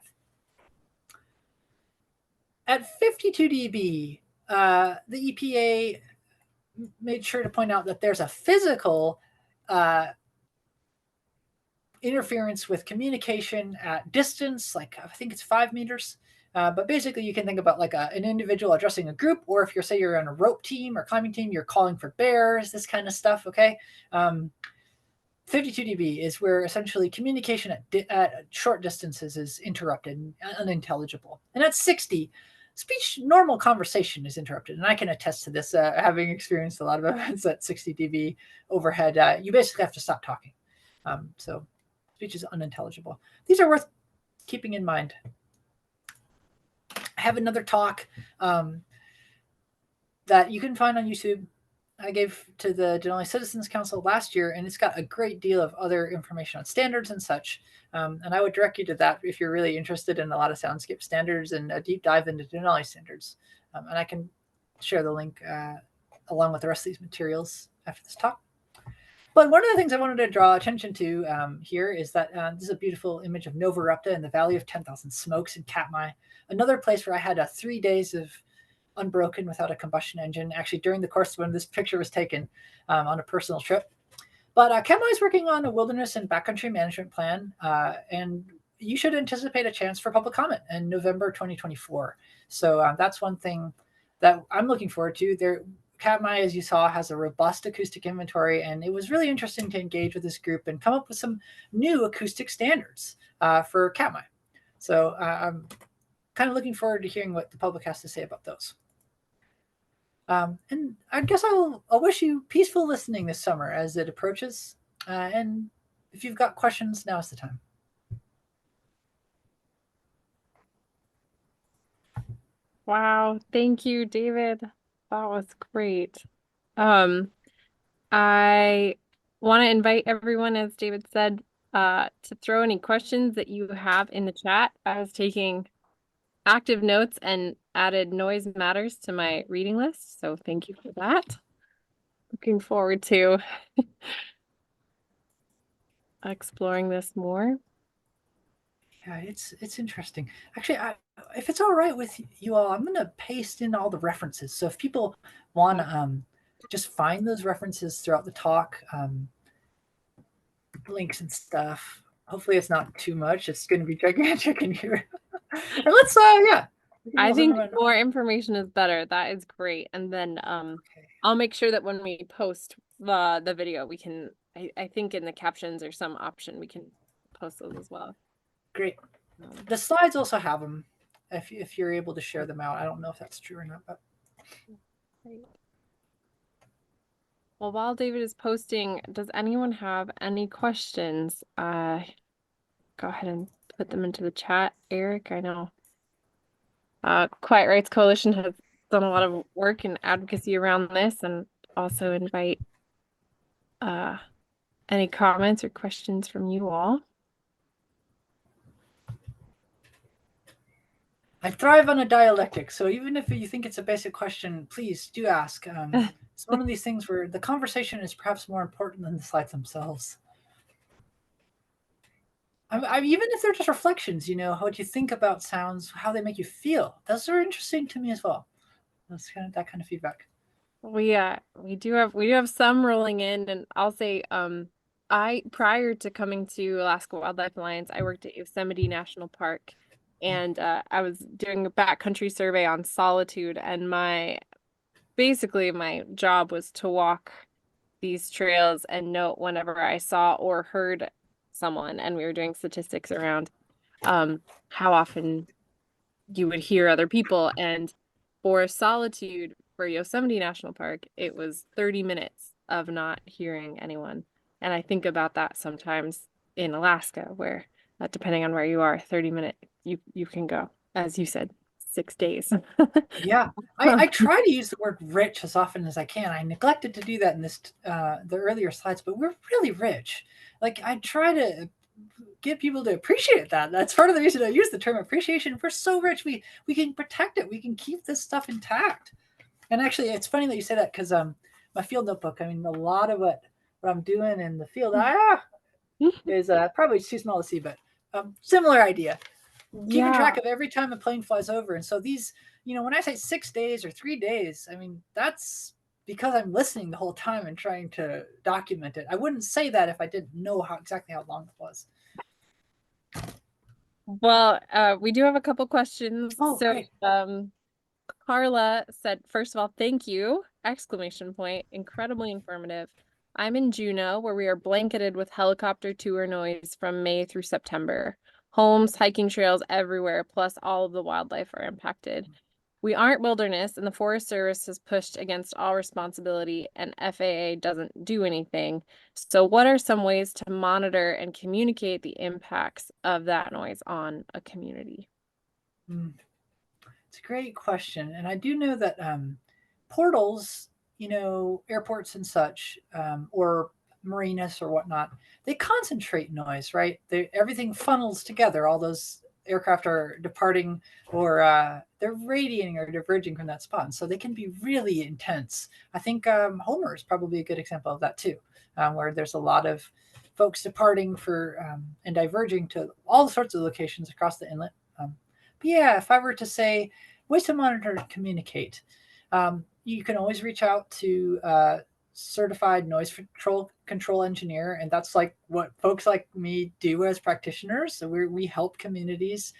At 52 dB, the EPA made sure to point out that there's a physical interference with communication at distance, like I think it's 5 meters. But basically, you can think about like an individual addressing a group, or if you're on a rope team or climbing team, you're calling for bears, this kind of stuff, okay? 52 dB is where essentially communication at short distances is interrupted and unintelligible. And at 60, normal conversation is interrupted. And I can attest to this, having experienced a lot of events at 60 dB overhead. You basically have to stop talking. So speech is unintelligible. These are worth keeping in mind. I have another talk that you can find on YouTube. I gave to the Denali Citizens Council last year, and it's got a great deal of other information on standards and such. And I would direct you to that if you're really interested in a lot of soundscape standards and a deep dive into Denali standards. And I can share the link along with the rest of these materials after this talk. But one of the things I wanted to draw attention to here is that this is a beautiful image of Nova Rupta in the Valley of 10,000 Smokes in Katmai, another place where I had 3 days of unbroken without a combustion engine, actually during the course when this picture was taken on a personal trip. But Katmai is working on a wilderness and backcountry management plan, and you should anticipate a chance for public comment in November 2024. So that's one thing that I'm looking forward to. Katmai, as you saw, has a robust acoustic inventory, and it was really interesting to engage with this group and come up with some new acoustic standards for Katmai. So I'm kind of looking forward to hearing what the public has to say about those. And I guess I'll wish you peaceful listening this summer as it approaches. And if you've got questions, now is the time. Wow, thank you, David. That was great. I want to invite everyone, as David said, to throw any questions that you have in the chat. I was taking active notes and added noise matters to my reading list, so thank you for that. Looking forward to exploring this more. Yeah, it's interesting. Actually, if it's all right with you all, I'm going to paste in all the references. So if people want to just find those references throughout the talk, links and stuff. Hopefully it's not too much. It's going to be gigantic in here. And let's, yeah. I think more information is better. That is great. And then Okay. I'll make sure that when we post the video, we can, I think in the captions or some option, we can post those as well. Great. The slides also have them if you're able to share them out. I don't know if that's true or not, but. Great. Well, while David is posting, does anyone have any questions? Go ahead and put them into the chat. Eric, I know Quiet Rights Coalition has done a lot of work and advocacy around this, and also invite any comments or questions from you all. I thrive on a dialectic, so even if you think it's a basic question, please do ask. It's one of these things where the conversation is perhaps more important than the slides themselves. Even if they're just reflections, what you think about sounds, how they make you feel. Those are interesting to me as well. That's that kind of feedback. We do have some rolling in, and I'll say prior to coming to Alaska Wildlife Alliance, I worked at Yosemite National Park, and I was doing a backcountry survey on solitude, and basically my job was to walk these trails and note whenever I saw or heard someone, and we were doing statistics around how often you would hear other people. And for solitude for Yosemite National Park, it was 30 minutes of not hearing anyone. And I think about that sometimes in Alaska, where depending on where you are, 30 minutes you can go, as you said, 6 days. Yeah, I try to use the word rich as often as I can. I neglected to do that in this the earlier slides, but we're really rich. Like, I try to get people to appreciate that. That's part of the reason I use the term appreciation. We're so rich, we can protect it. We can keep this stuff intact. And actually, it's funny that you say that, because my field notebook, I mean, a lot of what I'm doing in the field is probably too small to see, but similar idea. Keeping track of every time a plane flies over. And so these, when I say 6 days or 3 days, I mean, that's because I'm listening the whole time and trying to document it. I wouldn't say that if I didn't know exactly how long it was. Well, we do have a couple questions. Oh, so great. Carla said, first of all, thank you, ! Incredibly informative. I'm in Juneau, where we are blanketed with helicopter tour noise from May through September. Homes, hiking trails everywhere, plus all of the wildlife are impacted. We aren't wilderness, and the Forest Service has pushed against all responsibility, and FAA doesn't do anything. So what are some ways to monitor and communicate the impacts of that noise on a community? It's a great question. And I do know that portals, airports and such, or marinas or whatnot, they concentrate noise, right? Everything funnels together. All those aircraft are departing, or they're radiating or diverging from that spot. And so they can be really intense. I think Homer is probably a good example of that too, where there's a lot of folks departing for and diverging to all sorts of locations across the inlet. But yeah, if I were to say ways to monitor and communicate, you can always reach out to certified noise control engineer, and that's like what folks like me do as practitioners. So we help communities.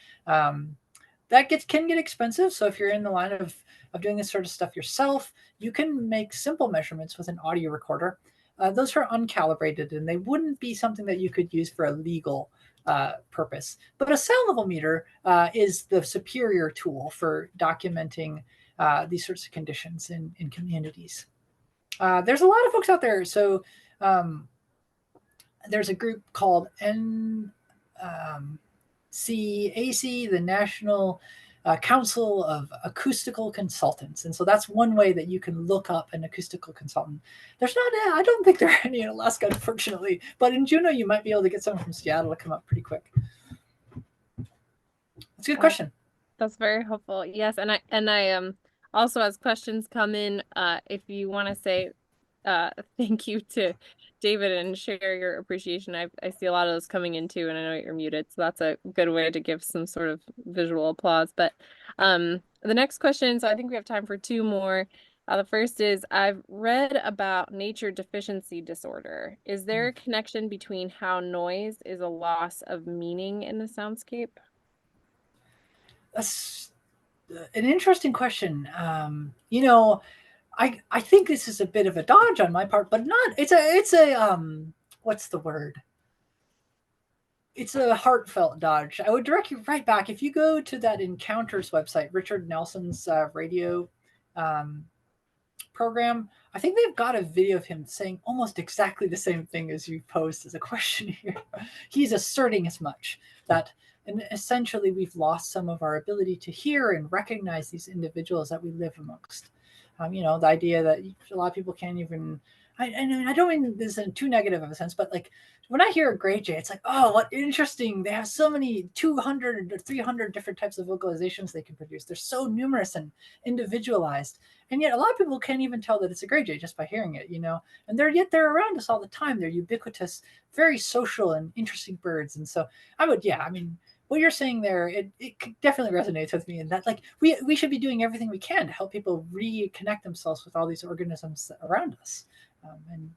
That can get expensive. So if you're in the line of doing this sort of stuff yourself, you can make simple measurements with an audio recorder. Those are uncalibrated, and they wouldn't be something that you could use for a legal purpose. But a sound level meter is the superior tool for documenting these sorts of conditions in communities. There's a lot of folks out there. So there's a group called NCAC, the National Council of Acoustical Consultants. And so that's one way that you can look up an acoustical consultant. I don't think there are any in Alaska, unfortunately, but in Juneau, you might be able to get someone from Seattle to come up pretty quick. That's a good question. That's very helpful. Yes. And I also, as questions come in, if you want to say thank you to Davyd and share your appreciation. I see a lot of those coming in too, and I know you're muted, so that's a good way to give some sort of visual applause. But the next question, so I think we have time for two more. The first is, I've read about nature deficiency disorder. Is there a connection between how noise is a loss of meaning in the soundscape? That's an interesting question. I think this is a bit of a dodge on my part, but not. It's a what's the word? It's a heartfelt dodge. I would direct you right back. If you go to that Encounters website, Richard Nelson's radio program, I think they've got a video of him saying almost exactly the same thing as you posed as a question here. He's asserting as much, that and essentially we've lost some of our ability to hear and recognize these individuals that we live amongst. The idea that a lot of people can't even, I don't mean this in too negative of a sense, but like when I hear a gray jay, it's like, oh, what interesting. They have so many 200 or 300 different types of vocalizations they can produce. They're so numerous and individualized. And yet a lot of people can't even tell that it's a gray jay just by hearing it, and they're around us all the time. They're ubiquitous, very social and interesting birds. And so what you're saying there, it definitely resonates with me, and that like we should be doing everything we can to help people reconnect themselves with all these organisms around us, and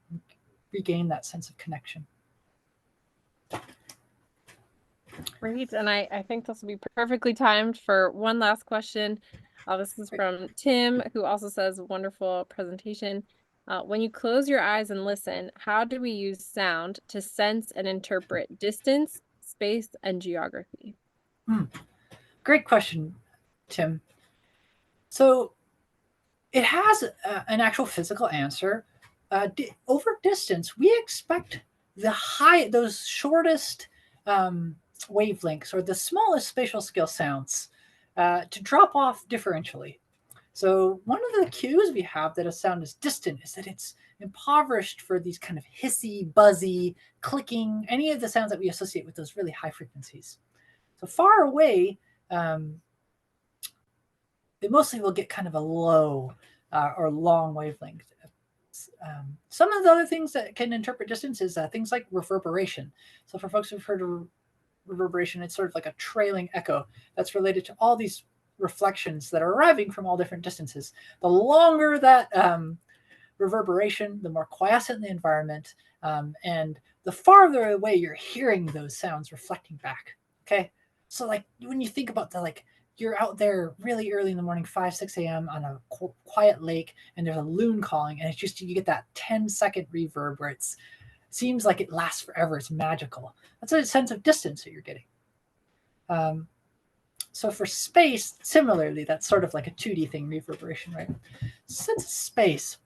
regain that sense of connection. Great, and I think this will be perfectly timed for one last question. This is from Tim, who also says, wonderful presentation. When you close your eyes and listen, how do we use sound to sense and interpret distance, space, and geography? Great question, Tim. So it has an actual physical answer. Over distance, we expect those shortest wavelengths or the smallest spatial scale sounds to drop off differentially. So one of the cues we have that a sound is distant is that it's impoverished for these kind of hissy, buzzy, clicking, any of the sounds that we associate with those really high frequencies. So far away, they mostly will get kind of a low or long wavelength. Some of the other things that can interpret distance is things like reverberation. So for folks who've heard of reverberation, it's sort of like a trailing echo that's related to all these reflections that are arriving from all different distances. The longer that reverberation, the more quiescent the environment, and the farther away you're hearing those sounds reflecting back. Okay, so like when you think about you're out there really early in the morning, 5, 6 a.m. on a quiet lake, and there's a loon calling, and it's just, you get that 10-second reverb where it seems like it lasts forever. It's magical. That's a sense of distance that you're getting. So for space, similarly, that's sort of like a 2D thing, reverberation, right? Sense of space.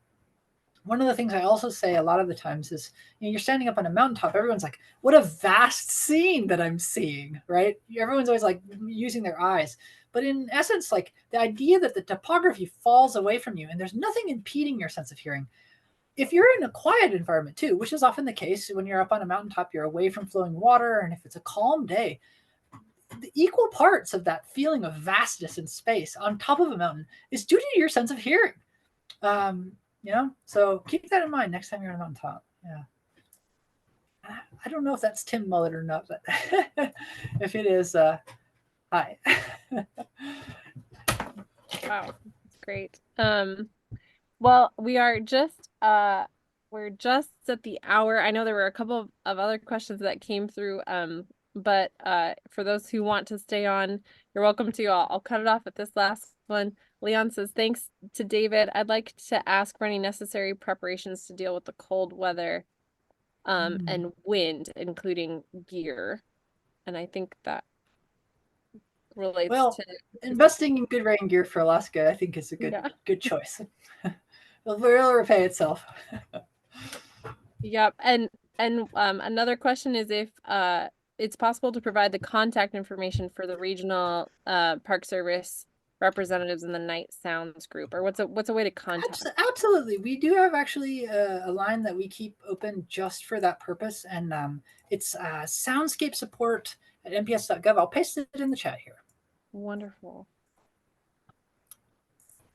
One of the things I also say a lot of the times is, you're standing up on a mountaintop, everyone's like, what a vast scene that I'm seeing, right? Everyone's always like using their eyes. But in essence, like the idea that the topography falls away from you and there's nothing impeding your sense of hearing. If you're in a quiet environment too, which is often the case when you're up on a mountaintop, you're away from flowing water, and if it's a calm day, the equal parts of that feeling of vastness in space on top of a mountain is due to your sense of hearing. So keep that in mind next time you're on a mountaintop. Yeah. I don't know if that's Tim Mullet or not, but if it is, hi. Wow, that's great. Well, we're just at the hour. I know there were a couple of other questions that came through, but for those who want to stay on, you're welcome to. I'll cut it off at this last one. Leon says, thanks to David. I'd like to ask for any necessary preparations to deal with the cold weather and wind, including gear. And I think that relates to investing in good rain gear for Alaska, I think is a good choice. It'll repay itself. Yep. And another question is if it's possible to provide the contact information for the regional Park Service representatives in the Night Sounds group, or what's a way to contact? Absolutely. We do have actually a line that we keep open just for that purpose, and it's soundscape support at nps.gov. I'll paste it in the chat here. Wonderful.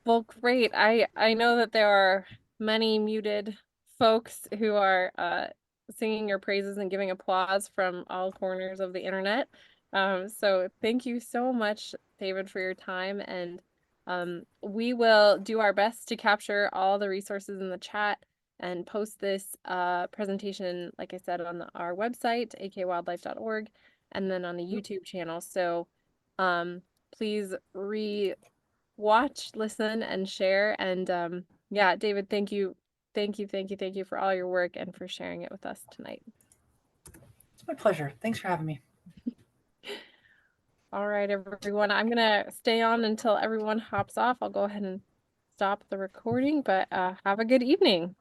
Well, great. I know that there are many muted folks who are singing your praises and giving applause from all corners of the internet. So thank you so much, David, for your time. And we will do our best to capture all the resources in the chat and post this presentation, like I said, on our website, akwildlife.org, and then on the YouTube channel. So please watch, listen, and share. And yeah, David, thank you for all your work and for sharing it with us tonight. It's my pleasure. Thanks for having me. All right, everyone, I'm gonna stay on until everyone hops off. I'll go ahead and stop the recording, but have a good evening.